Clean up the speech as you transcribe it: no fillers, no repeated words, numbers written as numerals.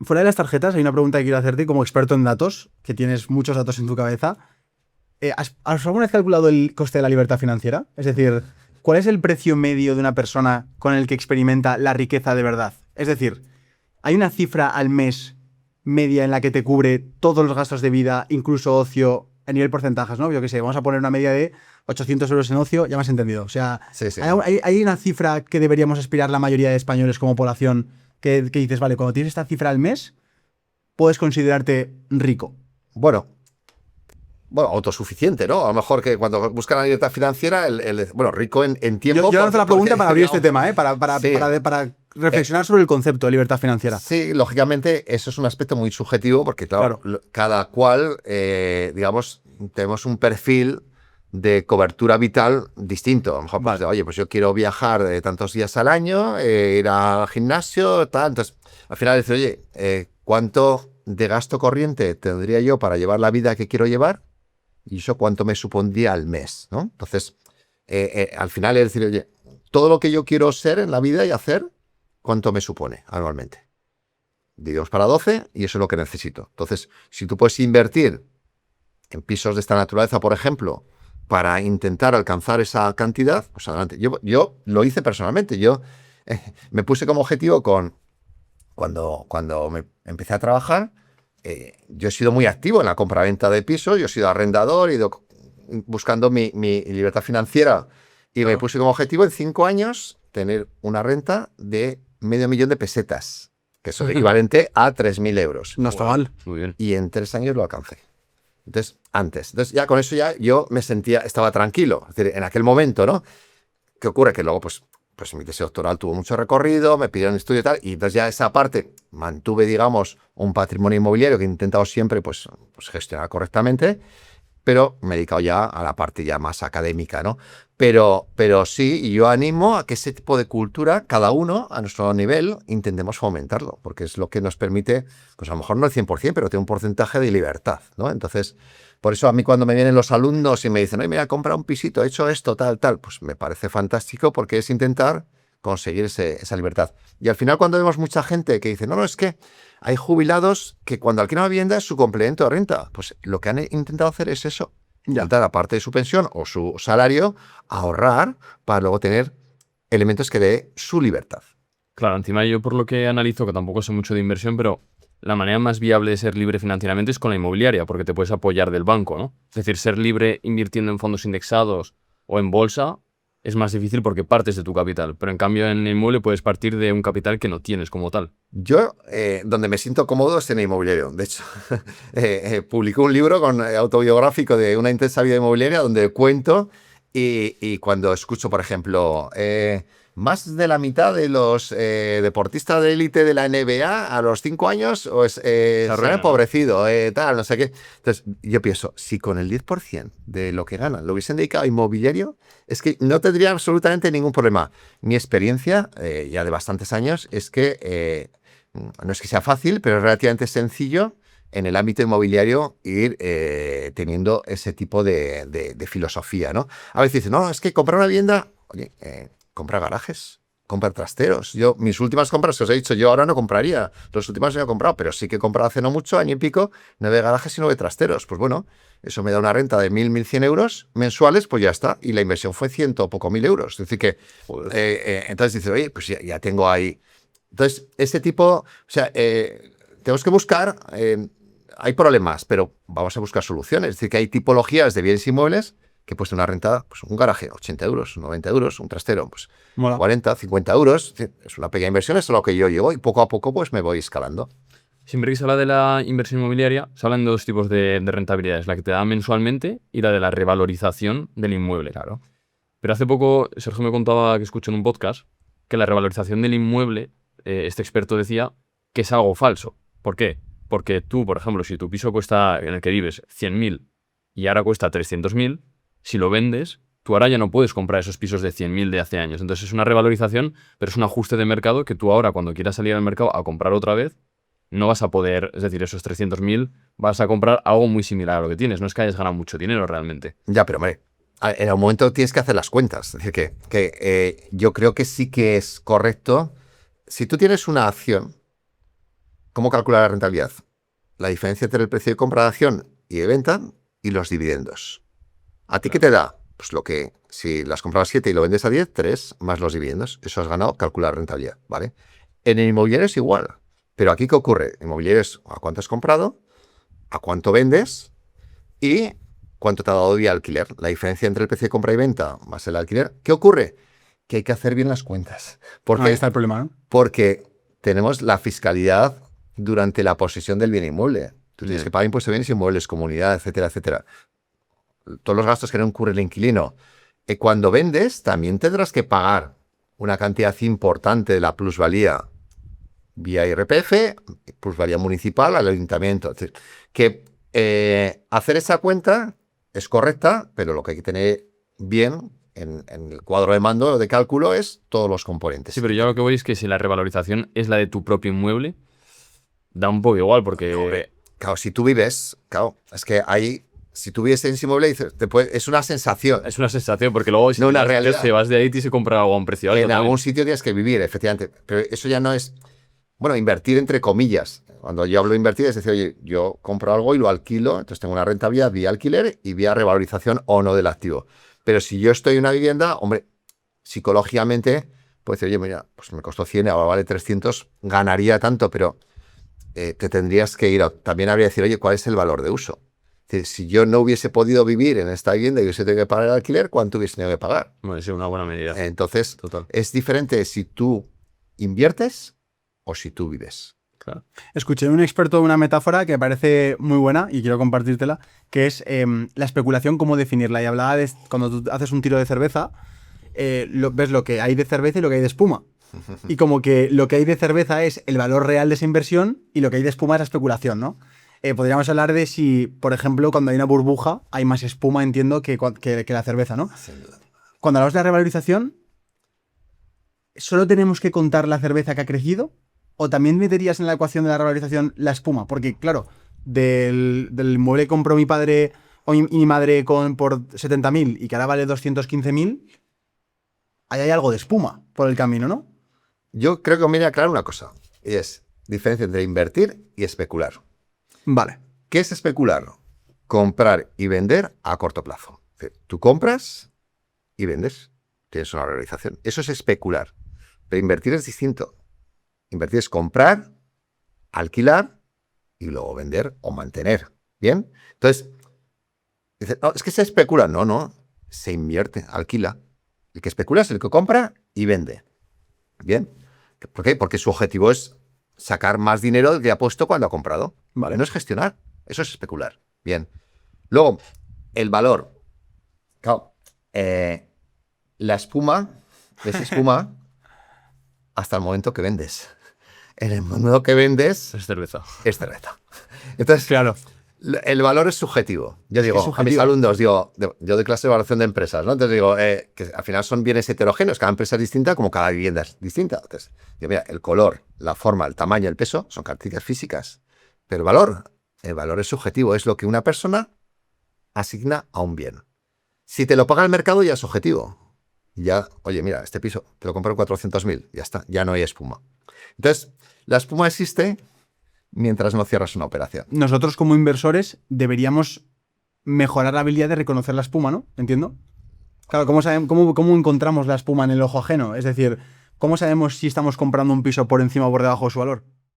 fuera de las tarjetas, hay una pregunta que quiero hacerte como experto en datos, que tienes muchos datos en tu cabeza. ¿Has alguna vez calculado el coste de la libertad financiera? Es decir, ¿cuál es el precio medio de una persona con el que experimenta la riqueza de verdad? Es decir, ¿hay una cifra al mes media en la que te cubre todos los gastos de vida, incluso ocio, a nivel porcentajes, ¿no? Yo qué sé, vamos a poner una media de 800 euros en ocio, ya me has entendido. O sea, Sí, sí. ¿hay una cifra que deberíamos aspirar la mayoría de españoles como población que dices, vale, cuando tienes esta cifra al mes, puedes considerarte rico? Bueno, autosuficiente, ¿no? A lo mejor que cuando buscan la libertad financiera, bueno, rico en tiempo. Yo lanzo la pregunta para abrir este tema, Sí. para reflexionar sobre el concepto de libertad financiera. Sí, lógicamente eso es un aspecto muy subjetivo porque, claro. Cada cual, digamos, tenemos un perfil de cobertura vital distinto. A lo mejor, pues, oye, pues yo quiero viajar tantos días al año, ir al gimnasio, tal. Entonces, al final dices, oye, ¿cuánto de gasto corriente tendría yo para llevar la vida que quiero llevar? Y eso cuánto me supondría al mes, ¿no? Entonces, al final es decir, oye, todo lo que yo quiero ser en la vida y hacer, ¿cuánto me supone anualmente? Dividimos para 12 y eso es lo que necesito. Entonces, si tú puedes invertir en pisos de esta naturaleza, por ejemplo, para intentar alcanzar esa cantidad, pues adelante. Yo lo hice personalmente. Yo me puse como objetivo cuando me empecé a trabajar, yo he sido muy activo en la compraventa de pisos, yo he sido arrendador, he ido buscando mi libertad financiera y me puse como objetivo en 5 años tener una renta de 500.000 de pesetas, que es equivalente a 3.000 euros. No está mal. Muy bien. Y en 3 años lo alcancé. Entonces ya con eso ya yo me sentía, estaba tranquilo. Es decir, en aquel momento, ¿no? ¿Qué ocurre? Que luego, pues mi tesis doctoral tuvo mucho recorrido, me pidieron estudio y tal, y entonces ya esa parte mantuve, digamos, un patrimonio inmobiliario que he intentado siempre pues gestionar correctamente, pero me he dedicado ya a la parte ya más académica, ¿no? Pero sí, y yo animo a que ese tipo de cultura, cada uno a nuestro nivel, intentemos fomentarlo, porque es lo que nos permite, pues a lo mejor no el 100%, pero tiene un porcentaje de libertad, ¿no? Entonces, por eso a mí cuando me vienen los alumnos y me dicen, oye, mira, compra un pisito, he hecho esto, tal, pues me parece fantástico porque es intentar conseguir esa libertad. Y al final cuando vemos mucha gente que dice, no, es que hay jubilados que cuando alquilan una vivienda es su complemento de renta, pues lo que han intentado hacer es eso. Intentar, aparte de su pensión o su salario, ahorrar para luego tener elementos que dé su libertad. Claro, encima yo por lo que analizo, que tampoco sé mucho de inversión, pero la manera más viable de ser libre financieramente es con la inmobiliaria, porque te puedes apoyar del banco, ¿no? Es decir, ser libre invirtiendo en fondos indexados o en bolsa es más difícil porque partes de tu capital, pero en cambio en el inmueble puedes partir de un capital que no tienes como tal. Yo, donde me siento cómodo es en el inmobiliario. De hecho, publicé un libro autobiográfico de una intensa vida inmobiliaria donde cuento y cuando escucho, por ejemplo, más de la mitad de los deportistas de élite de la NBA a los 5 años se han empobrecido, tal, no sé qué. Entonces, yo pienso, si con el 10% de lo que ganan lo hubiesen dedicado a inmobiliario, es que no tendría absolutamente ningún problema. Mi experiencia, ya de bastantes años, es que no es que sea fácil, pero es relativamente sencillo en el ámbito inmobiliario ir teniendo ese tipo de filosofía, ¿no? A veces dicen, no, es que comprar una vivienda, oye, compra garajes, compra trasteros. Mis últimas compras que os he dicho, yo ahora no compraría. Los últimos no he comprado, pero sí que he comprado hace no mucho, año y pico, 9 garajes y 9 trasteros. Pues bueno, eso me da una renta de 1.000, 1.100 euros mensuales, pues ya está. Y la inversión fue 100 o poco mil euros. Es decir que, entonces dices, oye, pues ya tengo ahí. Entonces, ese tipo, o sea, tenemos que buscar, hay problemas, pero vamos a buscar soluciones. Es decir, que hay tipologías de bienes inmuebles que puedes tener una renta, pues un garaje, 80 euros, 90 euros, un trastero, pues 40, 50 euros. Es una pequeña inversión, eso es lo que yo llevo y poco a poco pues me voy escalando. Siempre que se habla de la inversión inmobiliaria, se hablan de dos tipos de rentabilidades, la que te da mensualmente y la de la revalorización del inmueble. Claro. Pero hace poco Sergio me contaba, que escuché en un podcast, que la revalorización del inmueble, este experto decía que es algo falso. ¿Por qué? Porque tú, por ejemplo, si tu piso cuesta, en el que vives, 100.000 y ahora cuesta 300.000, si lo vendes, tú ahora ya no puedes comprar esos pisos de 100.000 de hace años. Entonces es una revalorización, pero es un ajuste de mercado que tú ahora, cuando quieras salir al mercado a comprar otra vez, no vas a poder, es decir, esos 300.000 vas a comprar algo muy similar a lo que tienes. No es que hayas ganado mucho dinero realmente. Ya, pero hombre, en algún momento tienes que hacer las cuentas. Es decir, que yo creo que sí que es correcto. Si tú tienes una acción ¿Cómo calcular la rentabilidad? La diferencia entre el precio de compra de acción y de venta y los dividendos. ¿A ti qué te da? Pues lo que, si las comprabas 7 y lo vendes a 10, 3 más los dividendos. Eso has ganado, calcular rentabilidad, ¿vale? En el inmobiliario es igual. Pero aquí, ¿qué ocurre? Inmobiliario es a cuánto has comprado, a cuánto vendes y cuánto te ha dado vía alquiler. La diferencia entre el precio de compra y venta más el alquiler. ¿Qué ocurre? Que hay que hacer bien las cuentas. Porque, Ahí está el problema, ¿no? porque tenemos la fiscalidad durante la posesión del bien inmueble. Tú tienes que pagar impuestos de bienes inmuebles, comunidad, etcétera, etcétera. Todos los gastos que no incurre el inquilino. Y cuando vendes, también tendrás que pagar una cantidad importante de la plusvalía vía IRPF, plusvalía municipal al ayuntamiento. Es decir, que hacer esa cuenta es correcta, pero lo que hay que tener bien en el cuadro de mando de cálculo es todos los componentes. Sí, pero yo lo que voy es que si la revalorización es la de tu propio inmueble, da un poco igual, porque... Hombre, claro, si tú vives, claro, es que ahí, si tú vives en ese inmueble, dices, es una sensación. Es una sensación, porque luego si No una te realidad. vas de ahí y se compra algo a un precio alto En también. algún sitio tienes que vivir, efectivamente. Pero eso ya no es, bueno, invertir entre comillas. Cuando yo hablo de invertir es decir, oye, yo compro algo y lo alquilo, entonces tengo una rentabilidad vía alquiler y vía revalorización o no del activo. Pero si yo estoy en una vivienda, hombre, psicológicamente, pues decir, oye, mira, pues me costó 100, ahora vale 300, ganaría tanto, pero te tendrías que ir. También habría que decir, oye, ¿cuál es el valor de uso? Es decir, si yo no hubiese podido vivir en esta vivienda y hubiese tenido que pagar el alquiler, ¿cuánto hubiese tenido que pagar? Bueno, sí, una buena medida. Entonces, Total. es diferente si tú inviertes o si tú vives. Claro. Escuché de un experto una metáfora que me parece muy buena y quiero compartírtela, que es la especulación, cómo definirla. Y hablaba de cuando tú haces un tiro de cerveza, ves lo que hay de cerveza y lo que hay de espuma. Y como que lo que hay de cerveza es el valor real de esa inversión y lo que hay de espuma es la especulación, ¿no? Podríamos hablar de si, por ejemplo, cuando hay una burbuja hay más espuma, entiendo, que la cerveza, ¿no? Sin duda. Cuando hablamos de la revalorización, ¿solo tenemos que contar la cerveza que ha crecido? ¿O también meterías en la ecuación de la revalorización la espuma? Porque, claro, del inmueble que compró mi padre y mi madre por 70.000 y que ahora vale 215.000, ahí hay algo de espuma por el camino, ¿no? Yo creo que conviene aclarar una cosa, y es diferencia entre invertir y especular. Vale. ¿Qué es especular? Comprar y vender a corto plazo. Es decir, tú compras y vendes, tienes una realización. Eso es especular. Pero invertir es distinto. Invertir es comprar, alquilar y luego vender o mantener. ¿Bien? Entonces, dice, no, es que se especula. No, no. Se invierte, alquila. El que especula es el que compra y vende. ¿Bien? ¿Por qué? Porque su objetivo es sacar más dinero del que ha puesto cuando ha comprado. Vale. No es gestionar. Eso es especular. Bien. Luego, el valor. Claro, la espuma es espuma hasta el momento que vendes. En el momento que vendes, Es cerveza. es cerveza. Entonces, Claro. el valor es subjetivo. Yo digo, a mis subjetivo. alumnos, digo, yo doy clase de evaluación de empresas, ¿no? Entonces digo, que al final son bienes heterogéneos, cada empresa es distinta, como cada vivienda es distinta. Entonces, digo, mira, el color, la forma, el tamaño, el peso son características físicas. Pero el valor es subjetivo, es lo que una persona asigna a un bien. Si te lo paga el mercado, ya es objetivo. Ya, oye, mira, este piso te lo compro en 400.000, ya está, ya no hay espuma. Entonces, la espuma existe mientras no cierras una operación. Nosotros como inversores deberíamos mejorar la habilidad de reconocer la espuma, ¿no? ¿Entiendo? Claro, ¿cómo encontramos la espuma en el ojo ajeno? Es decir, ¿cómo sabemos si estamos comprando un piso por encima o por debajo de su valor?